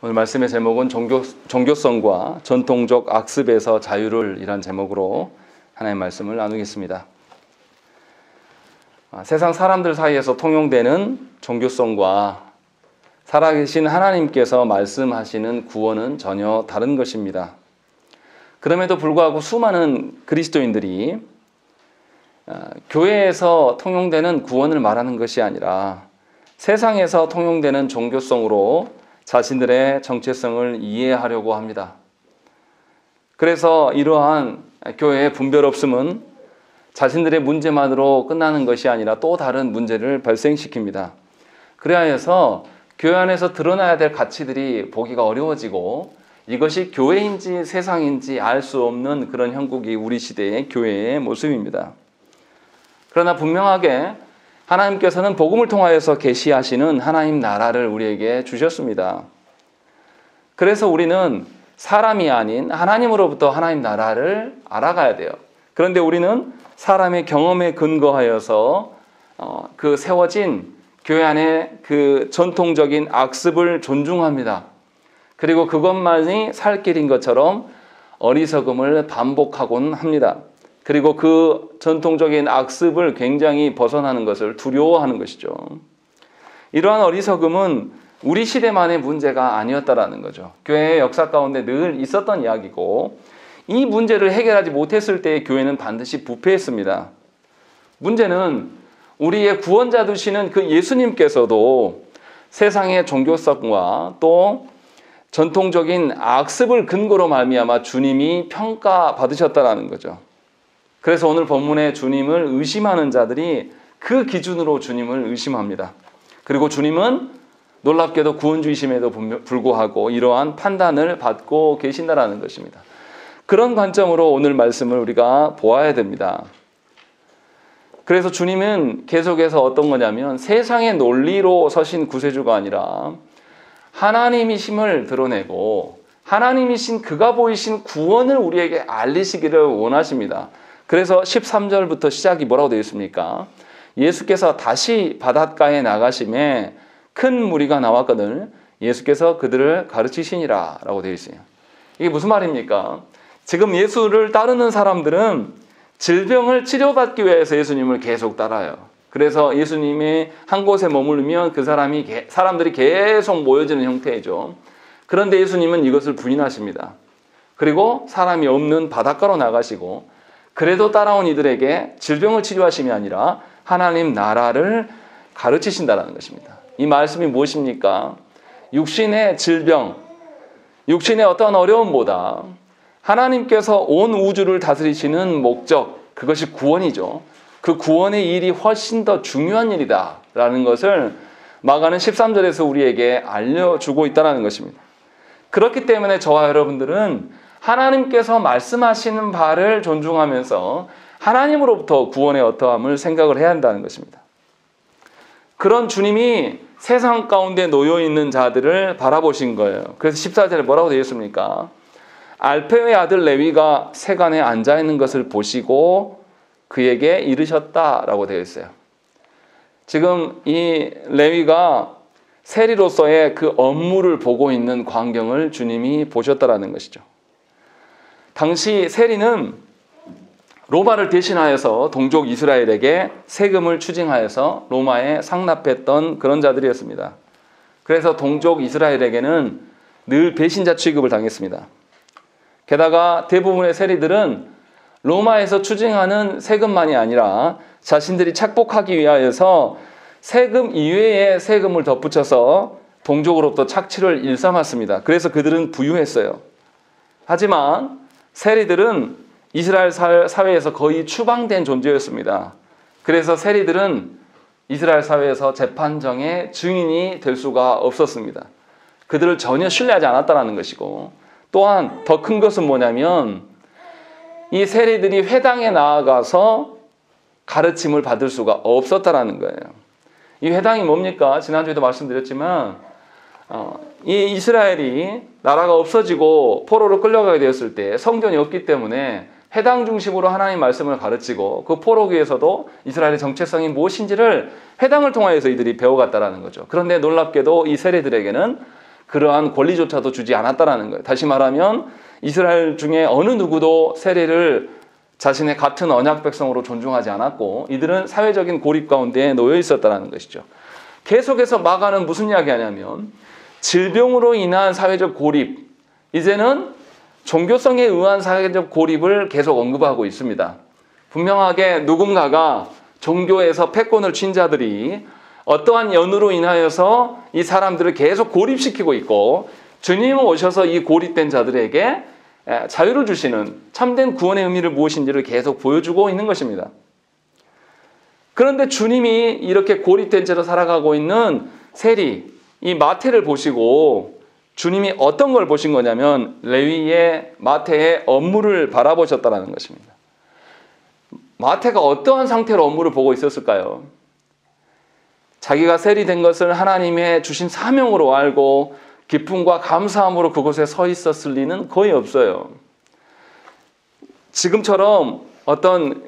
오늘 말씀의 제목은 종교성과 전통적 악습에서 자유를 이란 제목으로 하나님의 말씀을 나누겠습니다. 세상 사람들 사이에서 통용되는 종교성과 살아계신 하나님께서 말씀하시는 구원은 전혀 다른 것입니다. 그럼에도 불구하고 수많은 그리스도인들이 교회에서 통용되는 구원을 말하는 것이 아니라 세상에서 통용되는 종교성으로 자신들의 정체성을 이해하려고 합니다. 그래서 이러한 교회의 분별 없음은 자신들의 문제만으로 끝나는 것이 아니라 또 다른 문제를 발생시킵니다. 그래서 교회 안에서 드러나야 될 가치들이 보기가 어려워지고 이것이 교회인지 세상인지 알 수 없는 그런 형국이 우리 시대의 교회의 모습입니다. 그러나 분명하게 하나님께서는 복음을 통하여서 계시하시는 하나님 나라를 우리에게 주셨습니다. 그래서 우리는 사람이 아닌 하나님으로부터 하나님 나라를 알아가야 돼요. 그런데 우리는 사람의 경험에 근거하여서 그 세워진 교회 안에 그 전통적인 악습을 존중합니다. 그리고 그것만이 살 길인 것처럼 어리석음을 반복하곤 합니다. 그리고 그 전통적인 악습을 굉장히 벗어나는 것을 두려워하는 것이죠. 이러한 어리석음은 우리 시대만의 문제가 아니었다라는 거죠. 교회의 역사 가운데 늘 있었던 이야기고 이 문제를 해결하지 못했을 때 교회는 반드시 부패했습니다. 문제는 우리의 구원자 되시는 그 예수님께서도 세상의 종교성과 또 전통적인 악습을 근거로 말미암아 주님이 평가받으셨다라는 거죠. 그래서 오늘 본문에 주님을 의심하는 자들이 그 기준으로 주님을 의심합니다. 그리고 주님은 놀랍게도 구원주이심에도 불구하고 이러한 판단을 받고 계신다라는 것입니다. 그런 관점으로 오늘 말씀을 우리가 보아야 됩니다. 그래서 주님은 계속해서 어떤 거냐면 세상의 논리로 서신 구세주가 아니라 하나님이심을 드러내고 하나님이신 그가 보이신 구원을 우리에게 알리시기를 원하십니다. 그래서 13절부터 시작이 뭐라고 되어 있습니까? 예수께서 다시 바닷가에 나가심에 큰 무리가 나왔거늘 예수께서 그들을 가르치시니라 라고 되어 있어요. 이게 무슨 말입니까? 지금 예수를 따르는 사람들은 질병을 치료받기 위해서 예수님을 계속 따라요. 그래서 예수님이 한 곳에 머무르면 그 사람들이 계속 모여지는 형태이죠. 그런데 예수님은 이것을 부인하십니다. 그리고 사람이 없는 바닷가로 나가시고 그래도 따라온 이들에게 질병을 치료하심이 아니라 하나님 나라를 가르치신다는 것입니다. 이 말씀이 무엇입니까? 육신의 질병, 육신의 어떤 어려움보다 하나님께서 온 우주를 다스리시는 목적, 그것이 구원이죠. 그 구원의 일이 훨씬 더 중요한 일이다라는 것을 마가는 13절에서 우리에게 알려주고 있다는 것입니다. 그렇기 때문에 저와 여러분들은 하나님께서 말씀하시는 바를 존중하면서 하나님으로부터 구원의 어떠함을 생각을 해야 한다는 것입니다. 그런 주님이 세상 가운데 놓여있는 자들을 바라보신 거예요. 그래서 14절에 뭐라고 되어 있습니까? 알페의 아들 레위가 세간에 앉아있는 것을 보시고 그에게 이르셨다라고 되어 있어요. 지금 이 레위가 세리로서의 그 업무를 보고 있는 광경을 주님이 보셨다라는 것이죠. 당시 세리는 로마를 대신하여서 동족 이스라엘에게 세금을 추징하여서 로마에 상납했던 그런 자들이었습니다. 그래서 동족 이스라엘에게는 늘 배신자 취급을 당했습니다. 게다가 대부분의 세리들은 로마에서 추징하는 세금만이 아니라 자신들이 착복하기 위하여서 세금 이외에 세금을 덧붙여서 동족으로부터 착취를 일삼았습니다. 그래서 그들은 부유했어요. 하지만 세리들은 이스라엘 사회에서 거의 추방된 존재였습니다. 그래서 세리들은 이스라엘 사회에서 재판정의 증인이 될 수가 없었습니다. 그들을 전혀 신뢰하지 않았다는 것이고 또한 더 큰 것은 뭐냐면 이 세리들이 회당에 나아가서 가르침을 받을 수가 없었다는 거예요. 이 회당이 뭡니까? 지난주에도 말씀드렸지만 이 이스라엘이 나라가 없어지고 포로로 끌려가게 되었을 때 성전이 없기 때문에 회당 중심으로 하나님 말씀을 가르치고 그 포로기에서도 이스라엘의 정체성이 무엇인지를 회당을 통하여서 이들이 배워갔다는 거죠. 그런데 놀랍게도 이 세리들에게는 그러한 권리조차도 주지 않았다라는 거예요. 다시 말하면 이스라엘 중에 어느 누구도 세리를 자신의 같은 언약 백성으로 존중하지 않았고 이들은 사회적인 고립 가운데 놓여 있었다는 것이죠. 계속해서 마가는 무슨 이야기하냐면 질병으로 인한 사회적 고립, 이제는 종교성에 의한 사회적 고립을 계속 언급하고 있습니다. 분명하게 누군가가 종교에서 패권을 쥔 자들이 어떠한 연유로 인하여서 이 사람들을 계속 고립시키고 있고 주님 오셔서 이 고립된 자들에게 자유를 주시는 참된 구원의 의미를 무엇인지를 계속 보여주고 있는 것입니다. 그런데 주님이 이렇게 고립된 채로 살아가고 있는 세리, 이 마태를 보시고 주님이 어떤 걸 보신 거냐면 레위의 마태의 업무를 바라보셨다는 것입니다. 마태가 어떠한 상태로 업무를 보고 있었을까요? 자기가 세리된 것을 하나님의 주신 사명으로 알고 기쁨과 감사함으로 그곳에 서 있었을 리는 거의 없어요. 지금처럼 어떤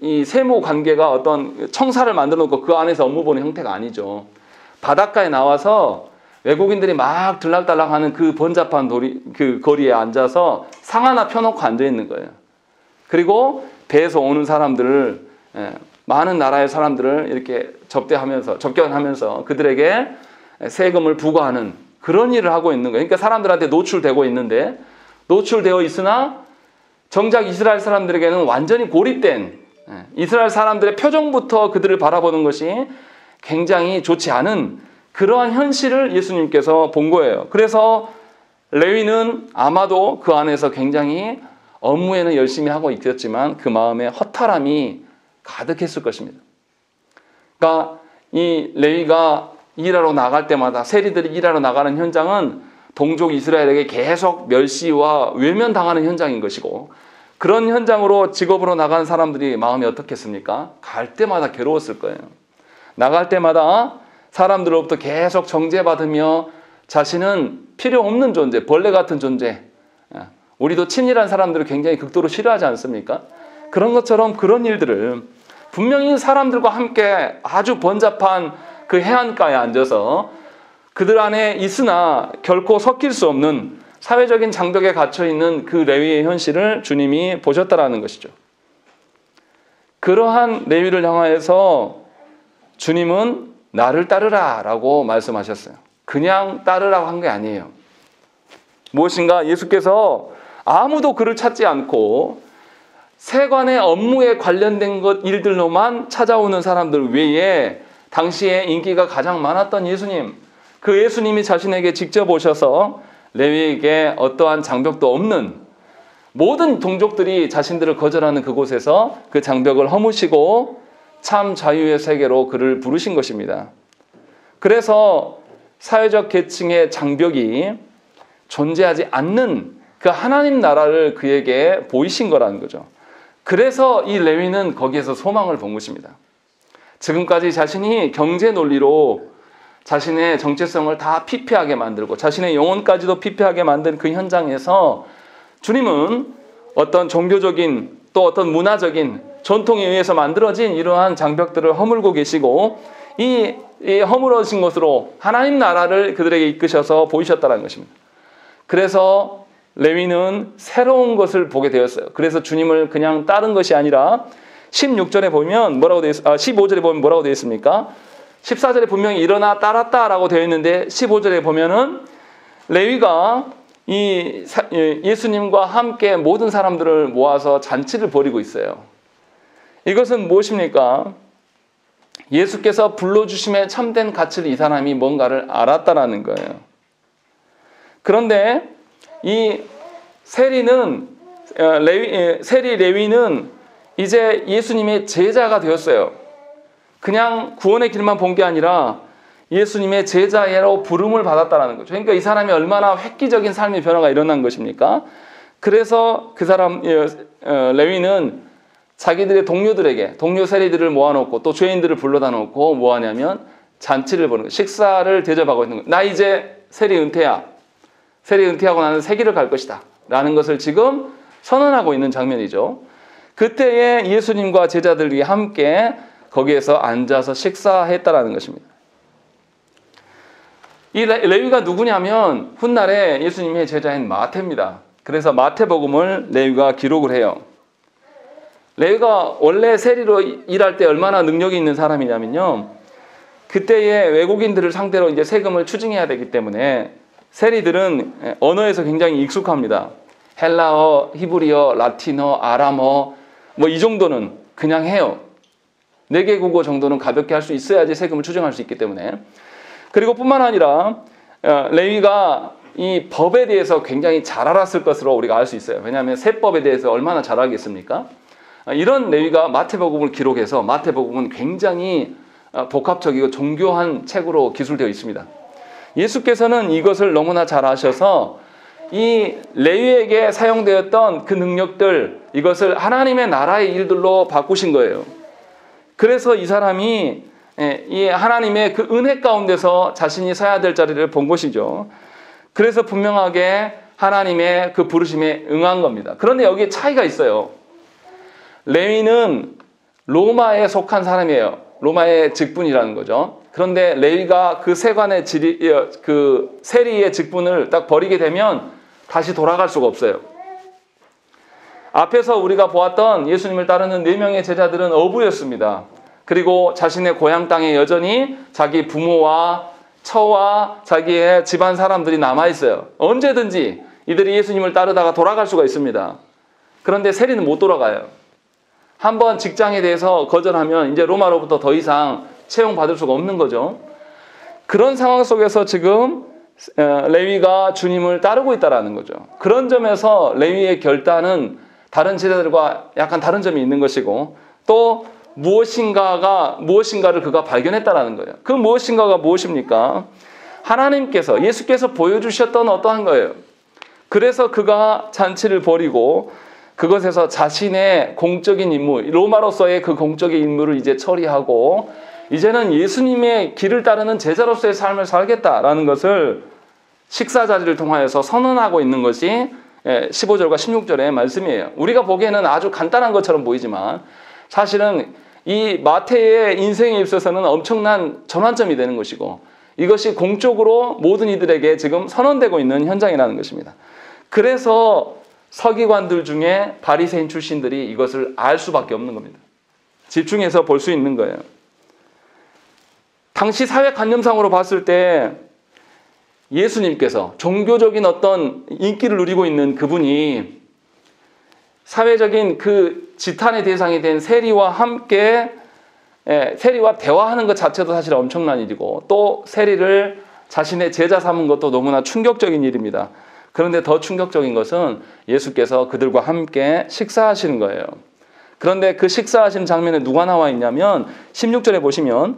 이 세무 관계가 어떤 청사를 만들어 놓고 그 안에서 업무 보는 형태가 아니죠. 바닷가에 나와서 외국인들이 막 들락달락하는 그 번잡한 그 거리에 앉아서 상 하나 펴놓고 앉아 있는 거예요. 그리고 배에서 오는 사람들을 많은 나라의 사람들을 이렇게 접견하면서 그들에게 세금을 부과하는 그런 일을 하고 있는 거예요. 그러니까 사람들한테 노출되고 있는데 노출되어 있으나 정작 이스라엘 사람들에게는 완전히 고립된 이스라엘 사람들의 표정부터 그들을 바라보는 것이 굉장히 좋지 않은 그러한 현실을 예수님께서 본 거예요. 그래서 레위는 아마도 그 안에서 굉장히 업무에는 열심히 하고 있었지만 그 마음에 허탈함이 가득했을 것입니다. 그러니까 이 레위가 일하러 나갈 때마다 세리들이 일하러 나가는 현장은 동족 이스라엘에게 계속 멸시와 외면당하는 현장인 것이고 그런 현장으로 직업으로 나가는 사람들이 마음이 어떻겠습니까? 갈 때마다 괴로웠을 거예요. 나갈 때마다 사람들로부터 계속 정죄받으며 자신은 필요 없는 존재, 벌레 같은 존재. 우리도 친일한 사람들을 굉장히 극도로 싫어하지 않습니까? 그런 것처럼 그런 일들을 분명히 사람들과 함께 아주 번잡한 그 해안가에 앉아서 그들 안에 있으나 결코 섞일 수 없는 사회적인 장벽에 갇혀있는 그 레위의 현실을 주님이 보셨다라는 것이죠. 그러한 레위를 향하여서 주님은 나를 따르라 라고 말씀하셨어요. 그냥 따르라고 한 게 아니에요. 무엇인가 예수께서 아무도 그를 찾지 않고 세관의 업무에 관련된 일들로만 찾아오는 사람들 외에 당시에 인기가 가장 많았던 예수님, 그 예수님이 자신에게 직접 오셔서 레위에게 어떠한 장벽도 없는 모든 동족들이 자신들을 거절하는 그곳에서 그 장벽을 허무시고 참 자유의 세계로 그를 부르신 것입니다. 그래서 사회적 계층의 장벽이 존재하지 않는 그 하나님 나라를 그에게 보이신 거라는 거죠. 그래서 이 레위는 거기에서 소망을 본 것입니다. 지금까지 자신이 경제 논리로 자신의 정체성을 다 피폐하게 만들고 자신의 영혼까지도 피폐하게 만든 그 현장에서 주님은 어떤 종교적인 또 어떤 문화적인 전통에 의해서 만들어진 이러한 장벽들을 허물고 계시고 이 허물어진 것으로 하나님 나라를 그들에게 이끄셔서 보이셨다는 것입니다. 그래서 레위는 새로운 것을 보게 되었어요. 그래서 주님을 그냥 따른 것이 아니라 16절에 보면 15절에 보면 뭐라고 되어 있습니까? 14절에 분명히 일어나 따랐다라고 되어 있는데 15절에 보면은 레위가 이 예수님과 함께 모든 사람들을 모아서 잔치를 벌이고 있어요. 이것은 무엇입니까? 예수께서 불러주심의 참된 가치를 이 사람이 뭔가를 알았다라는 거예요. 그런데 이 세리 레위는 이제 예수님의 제자가 되었어요. 그냥 구원의 길만 본 게 아니라 예수님의 제자로 부름을 받았다는 거죠. 그러니까 이 사람이 얼마나 획기적인 삶의 변화가 일어난 것입니까? 그래서 그 사람 레위는 자기들의 동료 세리들을 모아놓고 또 죄인들을 불러다 놓고 뭐 하냐면 잔치를 보는 거예요. 식사를 대접하고 있는 거예요. 나 이제 세리 은퇴야. 세리 은퇴하고 나는 세기를 갈 것이다 라는 것을 지금 선언하고 있는 장면이죠. 그때에 예수님과 제자들이 함께 거기에서 앉아서 식사했다라는 것입니다. 이 레위가 누구냐면 훗날에 예수님의 제자인 마태입니다. 그래서 마태복음을 레위가 기록을 해요. 레위가 원래 세리로 일할 때 얼마나 능력이 있는 사람이냐면요. 그때의 외국인들을 상대로 이제 세금을 추징해야 되기 때문에 세리들은 언어에서 굉장히 익숙합니다. 헬라어, 히브리어, 라틴어, 아람어 뭐 이 정도는 그냥 해요. 4개 국어 정도는 가볍게 할 수 있어야지 세금을 추징할 수 있기 때문에. 그리고 뿐만 아니라 레위가 이 법에 대해서 굉장히 잘 알았을 것으로 우리가 알 수 있어요. 왜냐하면 세법에 대해서 얼마나 잘 알겠습니까? 이런 레위가 마태복음을 기록해서 마태복음은 굉장히 복합적이고 정교한 책으로 기술되어 있습니다. 예수께서는 이것을 너무나 잘 아셔서 이 레위에게 사용되었던 그 능력들, 이것을 하나님의 나라의 일들로 바꾸신 거예요. 그래서 이 사람이 이 하나님의 그 은혜 가운데서 자신이 서야 될 자리를 본 것이죠. 그래서 분명하게 하나님의 그 부르심에 응한 겁니다. 그런데 여기에 차이가 있어요. 레위는 로마에 속한 사람이에요. 로마의 직분이라는 거죠. 그런데 레위가 그 세관의 그 세리의 직분을 딱 버리게 되면 다시 돌아갈 수가 없어요. 앞에서 우리가 보았던 예수님을 따르는 4명의 제자들은 어부였습니다. 그리고 자신의 고향 땅에 여전히 자기 부모와 처와 자기의 집안 사람들이 남아있어요. 언제든지 이들이 예수님을 따르다가 돌아갈 수가 있습니다. 그런데 세리는 못 돌아가요. 한번 직장에 대해서 거절하면 이제 로마로부터 더 이상 채용받을 수가 없는 거죠. 그런 상황 속에서 지금 레위가 주님을 따르고 있다는 거죠. 그런 점에서 레위의 결단은 다른 제자들과 약간 다른 점이 있는 것이고, 또 무엇인가를 그가 발견했다는 거예요. 그 무엇인가가 무엇입니까? 하나님께서, 예수께서 보여주셨던 어떠한 거예요. 그래서 그가 잔치를 벌이고 그것에서 자신의 공적인 임무, 로마로서의 그 공적인 임무를 이제 처리하고 이제는 예수님의 길을 따르는 제자로서의 삶을 살겠다라는 것을 식사 자리를 통하여서 선언하고 있는 것이 15절과 16절의 말씀이에요. 우리가 보기에는 아주 간단한 것처럼 보이지만 사실은 이 마태의 인생에 있어서는 엄청난 전환점이 되는 것이고, 이것이 공적으로 모든 이들에게 지금 선언되고 있는 현장이라는 것입니다. 그래서 서기관들 중에 바리새인 출신들이 이것을 알 수밖에 없는 겁니다. 집중해서 볼 수 있는 거예요. 당시 사회관념상으로 봤을 때 예수님께서 종교적인 어떤 인기를 누리고 있는 그분이 사회적인 그 지탄의 대상이 된 세리와 함께 세리와 대화하는 것 자체도 사실 엄청난 일이고, 또 세리를 자신의 제자 삼은 것도 너무나 충격적인 일입니다. 그런데 더 충격적인 것은 예수께서 그들과 함께 식사하시는 거예요. 그런데 그 식사하시는 장면에 누가 나와 있냐면 16절에 보시면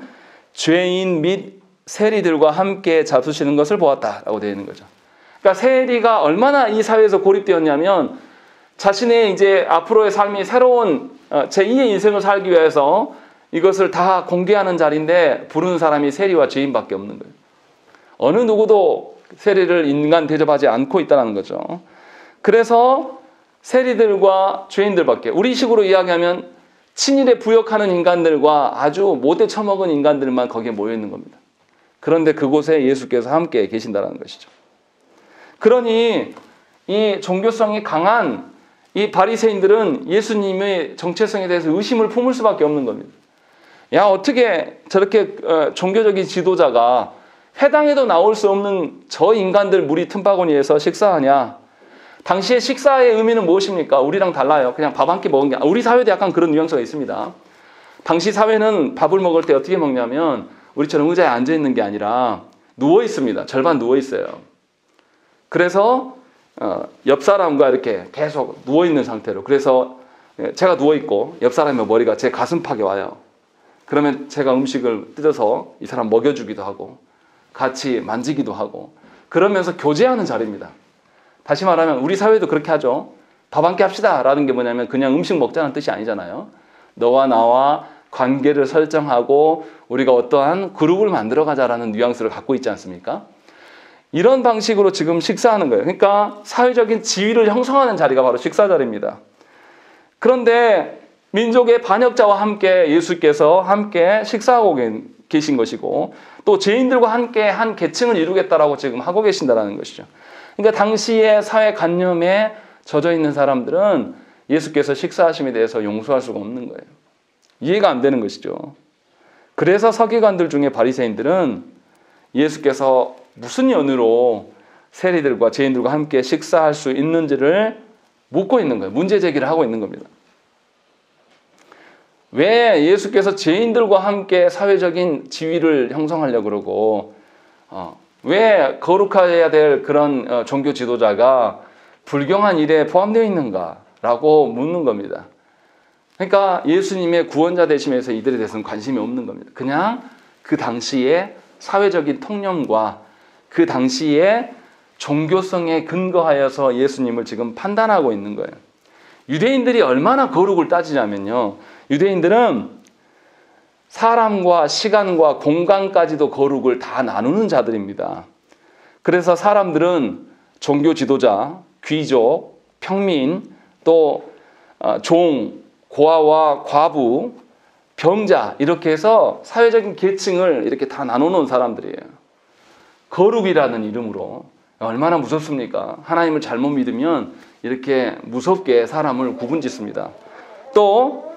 죄인 및 세리들과 함께 잡수시는 것을 보았다라고 되어 있는 거죠. 그러니까 세리가 얼마나 이 사회에서 고립되었냐면 자신의 이제 앞으로의 삶이 새로운 제2의 인생을 살기 위해서 이것을 다 공개하는 자리인데 부르는 사람이 세리와 죄인밖에 없는 거예요. 어느 누구도 세리를 인간 대접하지 않고 있다는 거죠. 그래서 세리들과 죄인들밖에, 우리 식으로 이야기하면 친일에 부역하는 인간들과 아주 못돼 처먹은 인간들만 거기에 모여 있는 겁니다. 그런데 그곳에 예수께서 함께 계신다는 것이죠. 그러니 이 종교성이 강한 이 바리새인들은 예수님의 정체성에 대해서 의심을 품을 수밖에 없는 겁니다. 야, 어떻게 저렇게 종교적인 지도자가 회당에도 나올 수 없는 저 인간들 무리 틈바구니에서 식사하냐? 당시의 식사의 의미는 무엇입니까? 우리랑 달라요. 그냥 밥 한 끼 먹은 게 아니라, 우리 사회도 약간 그런 뉘앙스가 있습니다. 당시 사회는 밥을 먹을 때 어떻게 먹냐면 우리처럼 의자에 앉아 있는 게 아니라 누워 있습니다. 절반 누워 있어요. 그래서 옆 사람과 이렇게 계속 누워 있는 상태로, 그래서 제가 누워 있고 옆 사람의 머리가 제 가슴팍에 와요. 그러면 제가 음식을 뜯어서 이 사람 먹여주기도 하고 같이 만지기도 하고 그러면서 교제하는 자리입니다. 다시 말하면 우리 사회도 그렇게 하죠. 밥 한 끼 합시다 라는 게 뭐냐면 그냥 음식 먹자는 뜻이 아니잖아요. 너와 나와 관계를 설정하고 우리가 어떠한 그룹을 만들어 가자라는 뉘앙스를 갖고 있지 않습니까? 이런 방식으로 지금 식사하는 거예요. 그러니까 사회적인 지위를 형성하는 자리가 바로 식사 자리입니다. 그런데 민족의 반역자와 함께 예수께서 함께 식사하고 계신 것이고 또 죄인들과 함께 한 계층을 이루겠다라고 지금 하고 계신다라는 것이죠. 그러니까 당시의 사회관념에 젖어 있는 사람들은 예수께서 식사하심에 대해서 용서할 수가 없는 거예요. 이해가 안 되는 것이죠. 그래서 서기관들 중에 바리새인들은 예수께서 무슨 연유로 세리들과 죄인들과 함께 식사할 수 있는지를 묻고 있는 거예요. 문제 제기를 하고 있는 겁니다. 왜 예수께서 죄인들과 함께 사회적인 지위를 형성하려고 그러고 왜 거룩해야 될 그런 종교 지도자가 불경한 일에 포함되어 있는가라고 묻는 겁니다. 그러니까 예수님의 구원자 되심에서 이들에 대해서는 관심이 없는 겁니다. 그냥 그 당시의 사회적인 통념과 그 당시의 종교성에 근거하여서 예수님을 지금 판단하고 있는 거예요. 유대인들이 얼마나 거룩을 따지냐면요. 유대인들은 사람과 시간과 공간까지도 거룩을 다 나누는 자들입니다. 그래서 사람들은 종교 지도자, 귀족, 평민, 또 종, 고아와 과부, 병자 이렇게 해서 사회적인 계층을 이렇게 다 나눠놓은 사람들이에요. 거룩이라는 이름으로 얼마나 무섭습니까? 하나님을 잘못 믿으면 이렇게 무섭게 사람을 구분짓습니다. 또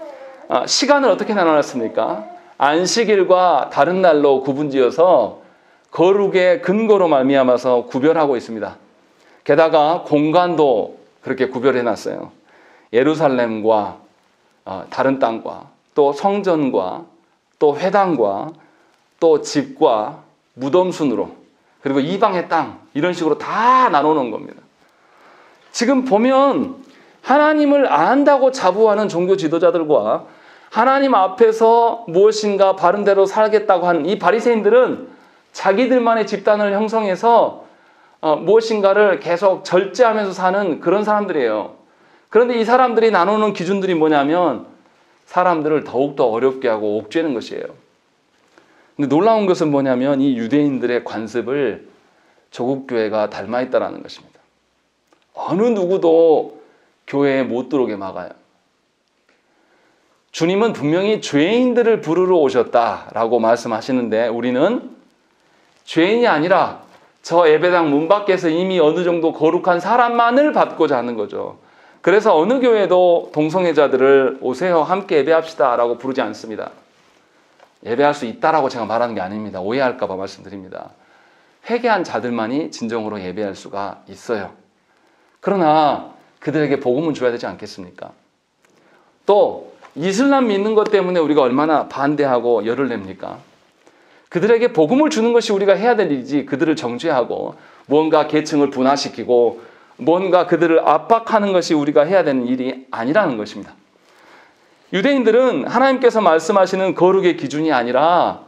시간을 어떻게 나눠놨습니까? 안식일과 다른 날로 구분지어서 거룩의 근거로 말미암아서 구별하고 있습니다. 게다가 공간도 그렇게 구별해놨어요. 예루살렘과 다른 땅과 또 성전과 또 회당과 또 집과 무덤 순으로 그리고 이방의 땅 이런 식으로 다 나눠놓은 겁니다. 지금 보면 하나님을 안다고 자부하는 종교 지도자들과 하나님 앞에서 무엇인가 바른 대로 살겠다고 하는 이 바리새인들은 자기들만의 집단을 형성해서 무엇인가를 계속 절제하면서 사는 그런 사람들이에요. 그런데 이 사람들이 나누는 기준들이 뭐냐면 사람들을 더욱더 어렵게 하고 옥죄는 것이에요. 근데 놀라운 것은 뭐냐면 이 유대인들의 관습을 조국교회가 닮아 있다는 것입니다. 어느 누구도 교회에 못 들어오게 막아요. 주님은 분명히 죄인들을 부르러 오셨다라고 말씀하시는데 우리는 죄인이 아니라 저 예배당 문 밖에서 이미 어느 정도 거룩한 사람만을 받고자 하는 거죠. 그래서 어느 교회도 동성애자들을 오세요 함께 예배합시다 라고 부르지 않습니다. 예배할 수 있다라고 제가 말하는 게 아닙니다. 오해할까 봐 말씀드립니다. 회개한 자들만이 진정으로 예배할 수가 있어요. 그러나 그들에게 복음은 줘야 되지 않겠습니까? 또 이슬람 믿는 것 때문에 우리가 얼마나 반대하고 열을 냅니까? 그들에게 복음을 주는 것이 우리가 해야 될 일이지 그들을 정죄하고 뭔가 계층을 분화시키고 뭔가 그들을 압박하는 것이 우리가 해야 되는 일이 아니라는 것입니다. 유대인들은 하나님께서 말씀하시는 거룩의 기준이 아니라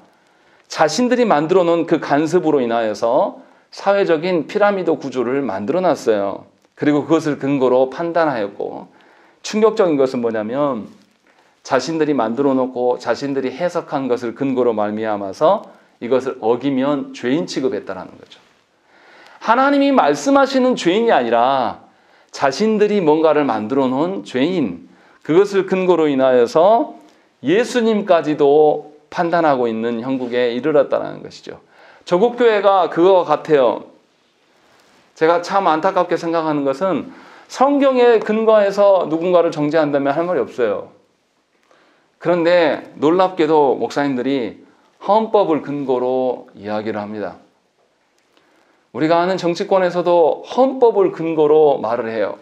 자신들이 만들어 놓은 그 간섭으로 인하여서 사회적인 피라미드 구조를 만들어 놨어요. 그리고 그것을 근거로 판단하였고 충격적인 것은 뭐냐면 자신들이 만들어 놓고 자신들이 해석한 것을 근거로 말미암아서 이것을 어기면 죄인 취급했다는 거죠. 하나님이 말씀하시는 죄인이 아니라 자신들이 뭔가를 만들어 놓은 죄인, 그것을 근거로 인하여서 예수님까지도 판단하고 있는 형국에 이르렀다는 것이죠. 조국교회가 그거와 같아요. 제가 참 안타깝게 생각하는 것은 성경에 근거해서 누군가를 정죄한다면 할 말이 없어요. 그런데 놀랍게도 목사님들이 헌법을 근거로 이야기를 합니다. 우리가 아는 정치권에서도 헌법을 근거로 말을 해요.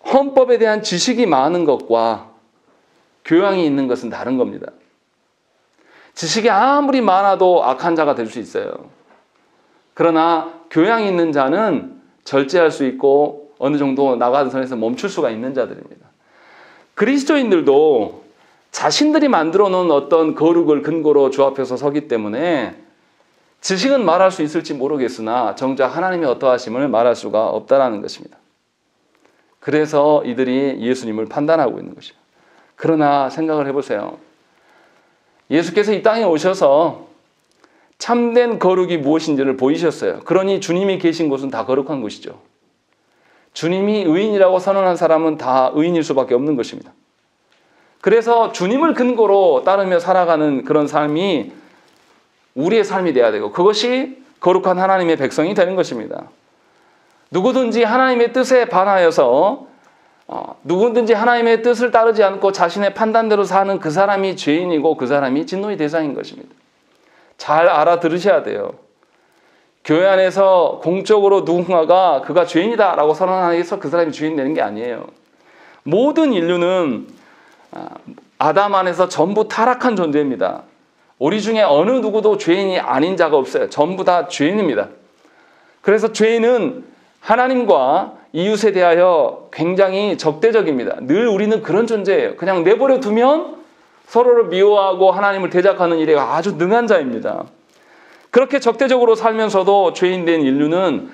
헌법에 대한 지식이 많은 것과 교양이 있는 것은 다른 겁니다. 지식이 아무리 많아도 악한 자가 될 수 있어요. 그러나 교양이 있는 자는 절제할 수 있고 어느 정도 나가는 선에서 멈출 수가 있는 자들입니다. 그리스도인들도 자신들이 만들어 놓은 어떤 거룩을 근거로 조합해서 서기 때문에 지식은 말할 수 있을지 모르겠으나 정작 하나님의 어떠하심을 말할 수가 없다는 것입니다. 그래서 이들이 예수님을 판단하고 있는 것이죠. 그러나 생각을 해보세요. 예수께서 이 땅에 오셔서 참된 거룩이 무엇인지를 보이셨어요. 그러니 주님이 계신 곳은 다 거룩한 곳이죠. 주님이 의인이라고 선언한 사람은 다 의인일 수밖에 없는 것입니다. 그래서 주님을 근거로 따르며 살아가는 그런 삶이 우리의 삶이 돼야 되고, 그것이 거룩한 하나님의 백성이 되는 것입니다. 누구든지 하나님의 뜻에 반하여서 누구든지 하나님의 뜻을 따르지 않고 자신의 판단대로 사는 그 사람이 죄인이고 그 사람이 진노의 대상인 것입니다. 잘 알아들으셔야 돼요. 교회 안에서 공적으로 누군가가 그가 죄인이다라고 선언하기 위해서 그 사람이 죄인 되는 게 아니에요. 모든 인류는 아담 안에서 전부 타락한 존재입니다. 우리 중에 어느 누구도 죄인이 아닌 자가 없어요. 전부 다 죄인입니다. 그래서 죄인은 하나님과 이웃에 대하여 굉장히 적대적입니다. 늘 우리는 그런 존재예요. 그냥 내버려 두면 서로를 미워하고 하나님을 대적하는 일에 아주 능한 자입니다. 그렇게 적대적으로 살면서도 죄인된 인류는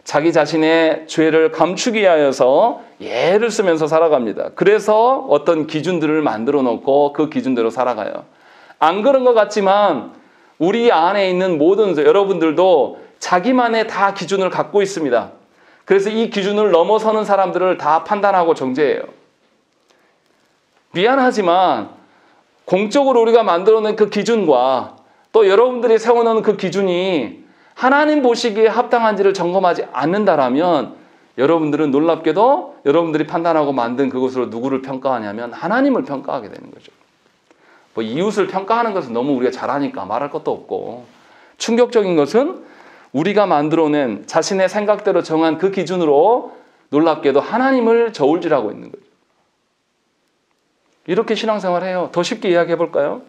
자기 자신의 죄를 감추기 위하여서 예를 쓰면서 살아갑니다. 그래서 어떤 기준들을 만들어 놓고 그 기준대로 살아가요. 안 그런 것 같지만 우리 안에 있는 모든 여러분들도 자기만의 다 기준을 갖고 있습니다. 그래서 이 기준을 넘어서는 사람들을 다 판단하고 정죄해요. 미안하지만 공적으로 우리가 만들어낸 그 기준과 또 여러분들이 세워놓은 그 기준이 하나님 보시기에 합당한지를 점검하지 않는다라면 여러분들은 놀랍게도 여러분들이 판단하고 만든 그것으로 누구를 평가하냐면 하나님을 평가하게 되는 거죠. 뭐 이웃을 평가하는 것은 너무 우리가 잘하니까 말할 것도 없고, 충격적인 것은 우리가 만들어낸 자신의 생각대로 정한 그 기준으로 놀랍게도 하나님을 저울질하고 있는 거죠. 이렇게 신앙생활을 해요. 더 쉽게 이야기해 볼까요?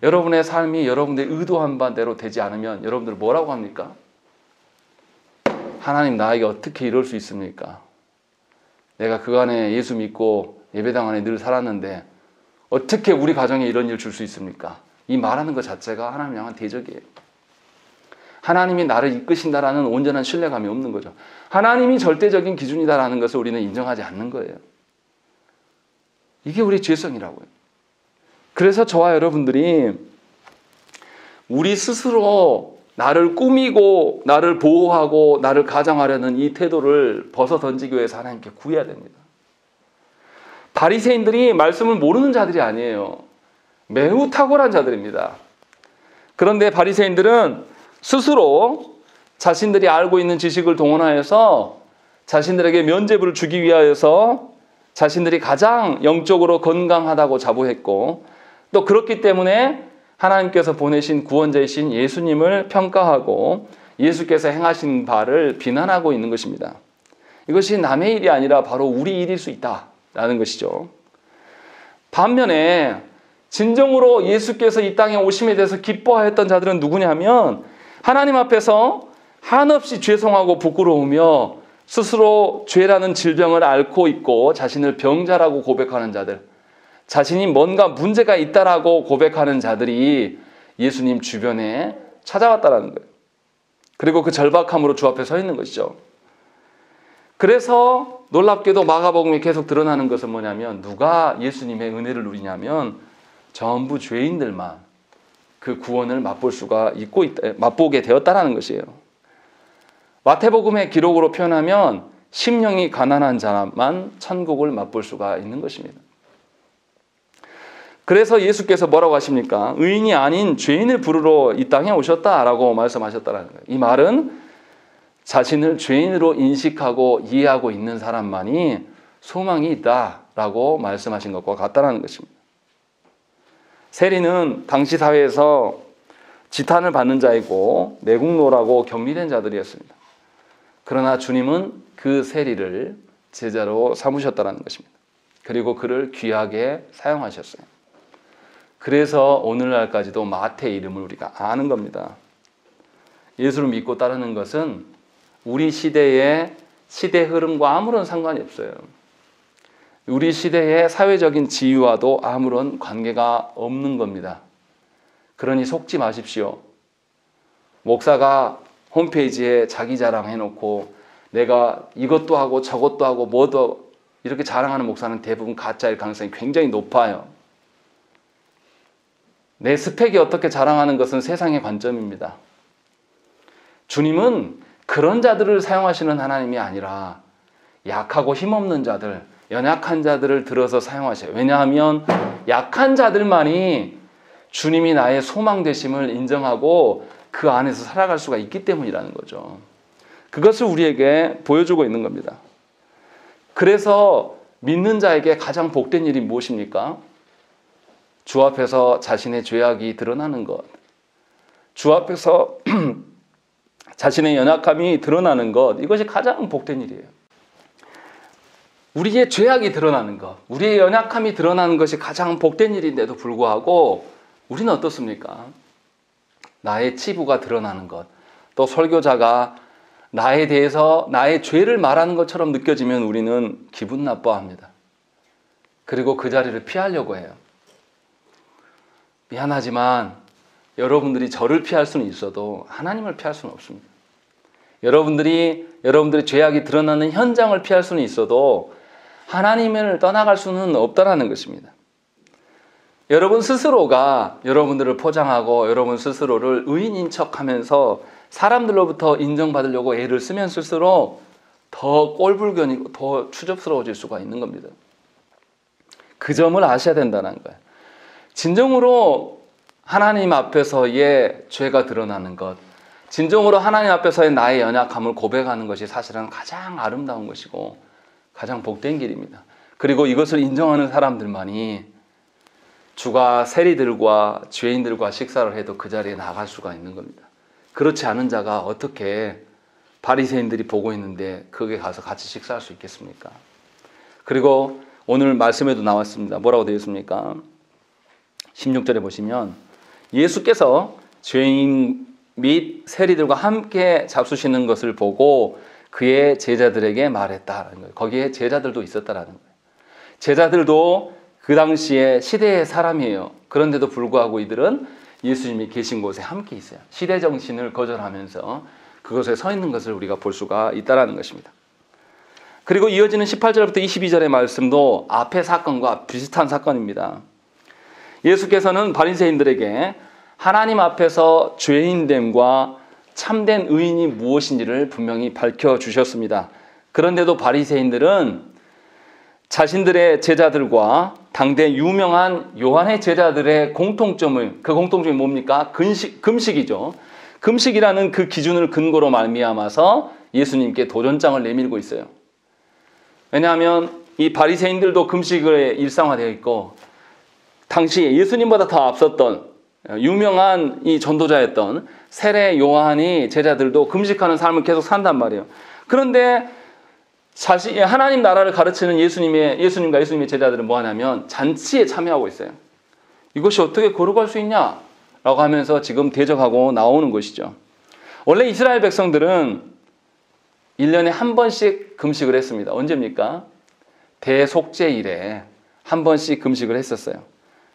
여러분의 삶이 여러분들의 의도한 바대로 되지 않으면 여러분들 뭐라고 합니까? 하나님 나에게 어떻게 이럴 수 있습니까? 내가 그간에 예수 믿고 예배당 안에 늘 살았는데 어떻게 우리 가정에 이런 일 줄 수 있습니까? 이 말하는 것 자체가 하나님 향한 대적이에요. 하나님이 나를 이끄신다라는 온전한 신뢰감이 없는 거죠. 하나님이 절대적인 기준이다라는 것을 우리는 인정하지 않는 거예요. 이게 우리의 죄성이라고요. 그래서 저와 여러분들이 우리 스스로 나를 꾸미고 나를 보호하고 나를 가장하려는 이 태도를 벗어던지기 위해서 하나님께 구해야 됩니다. 바리새인들이 말씀을 모르는 자들이 아니에요. 매우 탁월한 자들입니다. 그런데 바리새인들은 스스로 자신들이 알고 있는 지식을 동원하여서 자신들에게 면죄부를 주기 위하여서 자신들이 가장 영적으로 건강하다고 자부했고, 또 그렇기 때문에 하나님께서 보내신 구원자이신 예수님을 평가하고 예수께서 행하신 바를 비난하고 있는 것입니다. 이것이 남의 일이 아니라 바로 우리 일일 수 있다라는 것이죠. 반면에 진정으로 예수께서 이 땅에 오심에 대해서 기뻐하였던 자들은 누구냐면 하나님 앞에서 한없이 죄송하고 부끄러우며 스스로 죄라는 질병을 앓고 있고 자신을 병자라고 고백하는 자들, 자신이 뭔가 문제가 있다라고 고백하는 자들이 예수님 주변에 찾아왔다는 거예요. 그리고 그 절박함으로 주 앞에 서 있는 것이죠. 그래서 놀랍게도 마가복음에 계속 드러나는 것은 뭐냐면 누가 예수님의 은혜를 누리냐면 전부 죄인들만 그 구원을 맛보게 되었다는 것이에요. 마태복음의 기록으로 표현하면 심령이 가난한 자만 천국을 맛볼 수가 있는 것입니다. 그래서 예수께서 뭐라고 하십니까? 의인이 아닌 죄인을 부르러 이 땅에 오셨다라고 말씀하셨다는 거예요. 이 말은 자신을 죄인으로 인식하고 이해하고 있는 사람만이 소망이 있다라고 말씀하신 것과 같다는 것입니다. 세리는 당시 사회에서 지탄을 받는 자이고 내국노라고 격리된 자들이었습니다. 그러나 주님은 그 세리를 제자로 삼으셨다는 것입니다. 그리고 그를 귀하게 사용하셨어요. 그래서 오늘날까지도 마태 이름을 우리가 아는 겁니다. 예수를 믿고 따르는 것은 우리 시대의 시대 흐름과 아무런 상관이 없어요. 우리 시대의 사회적인 지위와도 아무런 관계가 없는 겁니다. 그러니 속지 마십시오. 목사가 홈페이지에 자기 자랑해놓고 내가 이것도 하고 저것도 하고 뭐도 이렇게 자랑하는 목사는 대부분 가짜일 가능성이 굉장히 높아요. 내 스펙이 어떻게 자랑하는 것은 세상의 관점입니다. 주님은 그런 자들을 사용하시는 하나님이 아니라 약하고 힘없는 자들, 연약한 자들을 들어서 사용하셔요. 왜냐하면 약한 자들만이 주님이 나의 소망 되심을 인정하고 그 안에서 살아갈 수가 있기 때문이라는 거죠. 그것을 우리에게 보여주고 있는 겁니다. 그래서 믿는 자에게 가장 복된 일이 무엇입니까? 주 앞에서 자신의 죄악이 드러나는 것. 주 앞에서 자신의 연약함이 드러나는 것. 이것이 가장 복된 일이에요. 우리의 죄악이 드러나는 것, 우리의 연약함이 드러나는 것이 가장 복된 일인데도 불구하고 우리는 어떻습니까? 나의 치부가 드러나는 것, 또 설교자가 나에 대해서 나의 죄를 말하는 것처럼 느껴지면 우리는 기분 나빠합니다. 그리고 그 자리를 피하려고 해요. 미안하지만 여러분들이 저를 피할 수는 있어도 하나님을 피할 수는 없습니다. 여러분들의 죄악이 드러나는 현장을 피할 수는 있어도 하나님을 떠나갈 수는 없다라는 것입니다. 여러분 스스로가 여러분들을 포장하고 여러분 스스로를 의인인 척하면서 사람들로부터 인정받으려고 애를 쓰면 쓸수록 더 꼴불견이고 더 추접스러워질 수가 있는 겁니다. 그 점을 아셔야 된다는 거예요. 진정으로 하나님 앞에서의 죄가 드러나는 것, 진정으로 하나님 앞에서의 나의 연약함을 고백하는 것이 사실은 가장 아름다운 것이고 가장 복된 길입니다. 그리고 이것을 인정하는 사람들만이 주가 세리들과 죄인들과 식사를 해도 그 자리에 나갈 수가 있는 겁니다. 그렇지 않은 자가 어떻게 바리새인들이 보고 있는데 거기에 가서 같이 식사할 수 있겠습니까? 그리고 오늘 말씀에도 나왔습니다. 뭐라고 되어 있습니까? 16절에 보시면 예수께서 죄인 및 세리들과 함께 잡수시는 것을 보고 그의 제자들에게 말했다라는 거예요. 거기에 제자들도 있었다라는 거예요. 제자들도 그 당시에 시대의 사람이에요. 그런데도 불구하고 이들은 예수님이 계신 곳에 함께 있어요. 시대 정신을 거절하면서 그곳에 서 있는 것을 우리가 볼 수가 있다라는 것입니다. 그리고 이어지는 18절부터 22절의 말씀도 앞의 사건과 비슷한 사건입니다. 예수께서는 바리새인들에게 하나님 앞에서 죄인됨과 참된 의인이 무엇인지를 분명히 밝혀주셨습니다. 그런데도 바리새인들은 자신들의 제자들과 당대 유명한 요한의 제자들의 공통점이 뭡니까? 금식이죠. 금식이라는 그 기준을 근거로 말미암아서 예수님께 도전장을 내밀고 있어요. 왜냐하면 이 바리새인들도 금식을 일상화되어 있고 당시에 예수님보다 더 앞섰던 유명한 이 전도자였던 세례 요한이 제자들도 금식하는 삶을 계속 산단 말이에요. 그런데 사실 하나님 나라를 가르치는 예수님과 예수님의 제자들은 뭐 하냐면 잔치에 참여하고 있어요. 이것이 어떻게 거룩할 수 있냐? 라고 하면서 지금 대적하고 나오는 것이죠. 원래 이스라엘 백성들은 1년에 한 번씩 금식을 했습니다. 언제입니까? 대속죄일에 한 번씩 금식을 했었어요.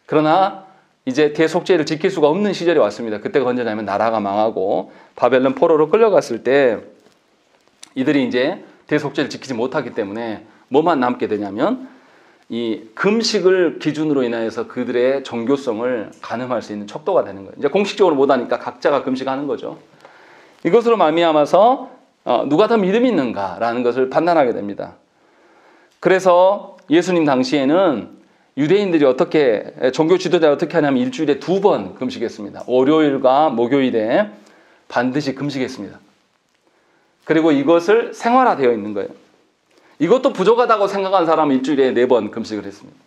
그러나 이제 대속죄를 지킬 수가 없는 시절이 왔습니다. 그때가 언제냐면 나라가 망하고 바벨론 포로로 끌려갔을 때 이들이 이제 대속죄를 지키지 못하기 때문에 뭐만 남게 되냐면 이 금식을 기준으로 인하여서 그들의 종교성을 가늠할 수 있는 척도가 되는 거예요. 이제 공식적으로 못하니까 각자가 금식하는 거죠. 이것으로 말미암아서 누가 더 믿음이 있는가라는 것을 판단하게 됩니다. 그래서 예수님 당시에는 유대인들이 종교 지도자가 어떻게 하냐면 일주일에 2번 금식했습니다. 월요일과 목요일에 반드시 금식했습니다. 그리고 이것을 생활화되어 있는 거예요. 이것도 부족하다고 생각한 사람은 일주일에 4번 금식을 했습니다.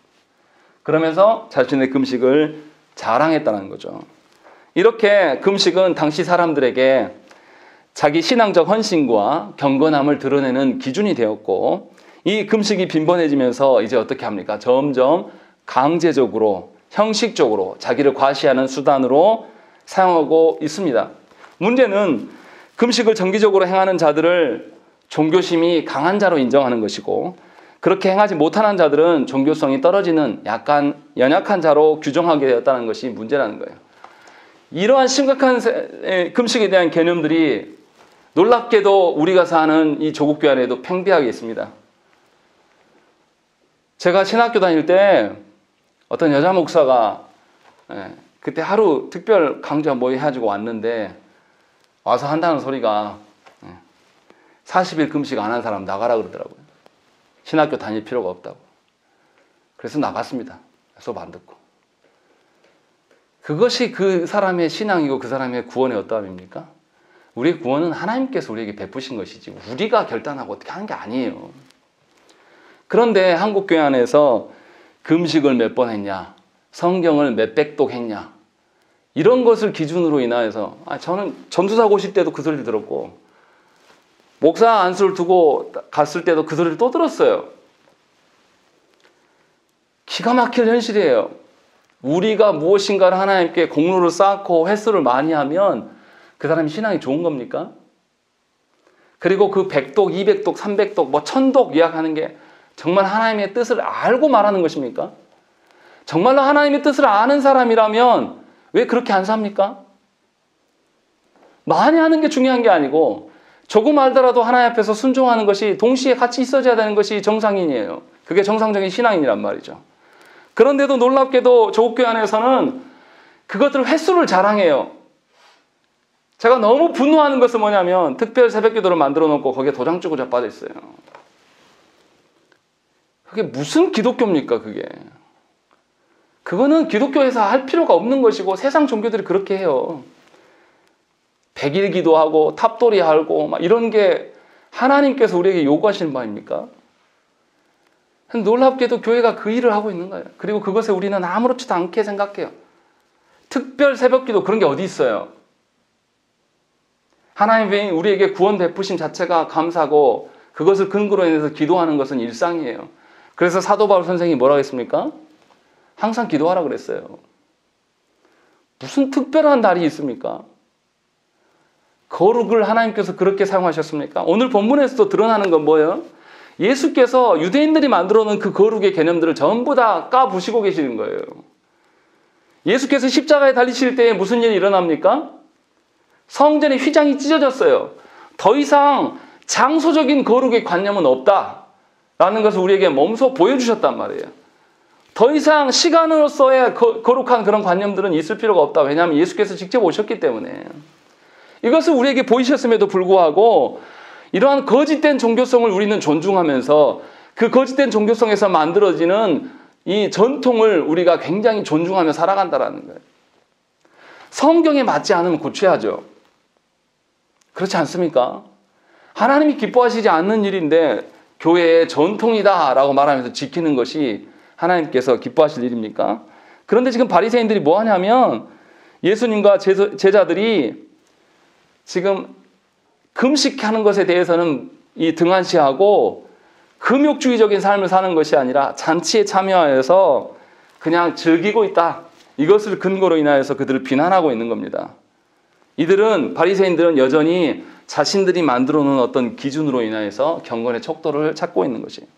그러면서 자신의 금식을 자랑했다는 거죠. 이렇게 금식은 당시 사람들에게 자기 신앙적 헌신과 경건함을 드러내는 기준이 되었고 이 금식이 빈번해지면서 이제 어떻게 합니까? 점점 강제적으로 형식적으로 자기를 과시하는 수단으로 사용하고 있습니다. 문제는 금식을 정기적으로 행하는 자들을 종교심이 강한 자로 인정하는 것이고 그렇게 행하지 못하는 자들은 종교성이 떨어지는 약간 연약한 자로 규정하게 되었다는 것이 문제라는 거예요. 이러한 심각한 금식에 대한 개념들이 놀랍게도 우리가 사는 이 조국교회 안에도 팽배하게 있습니다. 제가 신학교 다닐 때 어떤 여자 목사가 그때 하루 특별 강좌 모의 해가지고 왔는데 와서 한다는 소리가 40일 금식 안 한 사람 나가라 그러더라고요. 신학교 다닐 필요가 없다고. 그래서 나갔습니다. 수업 안 듣고. 그것이 그 사람의 신앙이고 그 사람의 구원의 어떠함입니까? 우리의 구원은 하나님께서 우리에게 베푸신 것이지 우리가 결단하고 어떻게 하는 게 아니에요. 그런데 한국교회 안에서 금식을 몇 번 했냐, 성경을 몇백 독 했냐, 이런 것을 기준으로 인하여서 저는 전도사 오실 때도 그 소리를 들었고 목사 안수를 두고 갔을 때도 그 소리를 또 들었어요. 기가 막힐 현실이에요. 우리가 무엇인가를 하나님께 공로를 쌓고 횟수를 많이 하면 그 사람이 신앙이 좋은 겁니까? 그리고 그 100독, 200독, 300독, 1000독 이야기하는 게 정말 하나님의 뜻을 알고 말하는 것입니까? 정말로 하나님의 뜻을 아는 사람이라면 왜 그렇게 안 삽니까? 많이 하는 게 중요한 게 아니고 조금 알더라도 하나님 앞에서 순종하는 것이 동시에 같이 있어져야 되는 것이 정상인이에요. 그게 정상적인 신앙인이란 말이죠. 그런데도 놀랍게도 조국교회 안에서는 그것들 횟수를 자랑해요. 제가 너무 분노하는 것은 뭐냐면 특별 새벽기도를 만들어 놓고 거기에 도장 찍고 자빠져 있어요. 그게 무슨 기독교입니까 그게. 그거는 기독교에서 할 필요가 없는 것이고 세상 종교들이 그렇게 해요. 100일 기도하고 탑돌이 하고 막 이런 게 하나님께서 우리에게 요구하시는 바입니까? 놀랍게도 교회가 그 일을 하고 있는 거예요. 그리고 그것에 우리는 아무렇지도 않게 생각해요. 특별 새벽기도 그런 게 어디 있어요? 하나님이 우리에게 구원 베푸심 자체가 감사고 그것을 근거로 인해서 기도하는 것은 일상이에요. 그래서 사도 바울 선생이 뭐라고 했습니까? 항상 기도하라 그랬어요. 무슨 특별한 날이 있습니까? 거룩을 하나님께서 그렇게 사용하셨습니까? 오늘 본문에서도 드러나는 건 뭐예요? 예수께서 유대인들이 만들어 놓은 그 거룩의 개념들을 전부 다 까부시고 계시는 거예요. 예수께서 십자가에 달리실 때 무슨 일이 일어납니까? 성전의 휘장이 찢어졌어요. 더 이상 장소적인 거룩의 관념은 없다라는 것을 우리에게 몸소 보여주셨단 말이에요. 더 이상 시간으로서의 거룩한 그런 관념들은 있을 필요가 없다. 왜냐하면 예수께서 직접 오셨기 때문에. 이것을 우리에게 보이셨음에도 불구하고 이러한 거짓된 종교성을 우리는 존중하면서 그 거짓된 종교성에서 만들어지는 이 전통을 우리가 굉장히 존중하며 살아간다는 거예요. 성경에 맞지 않으면 고쳐야죠. 그렇지 않습니까? 하나님이 기뻐하시지 않는 일인데 교회의 전통이다라고 말하면서 지키는 것이 하나님께서 기뻐하실 일입니까? 그런데 지금 바리새인들이 뭐 하냐면 예수님과 제자들이 지금 금식하는 것에 대해서는 이 등한시하고 금욕주의적인 삶을 사는 것이 아니라 잔치에 참여하여서 그냥 즐기고 있다. 이것을 근거로 인하여서 그들을 비난하고 있는 겁니다. 바리새인들은 여전히 자신들이 만들어 놓은 어떤 기준으로 인하여서 경건의 척도를 찾고 있는 것이에요.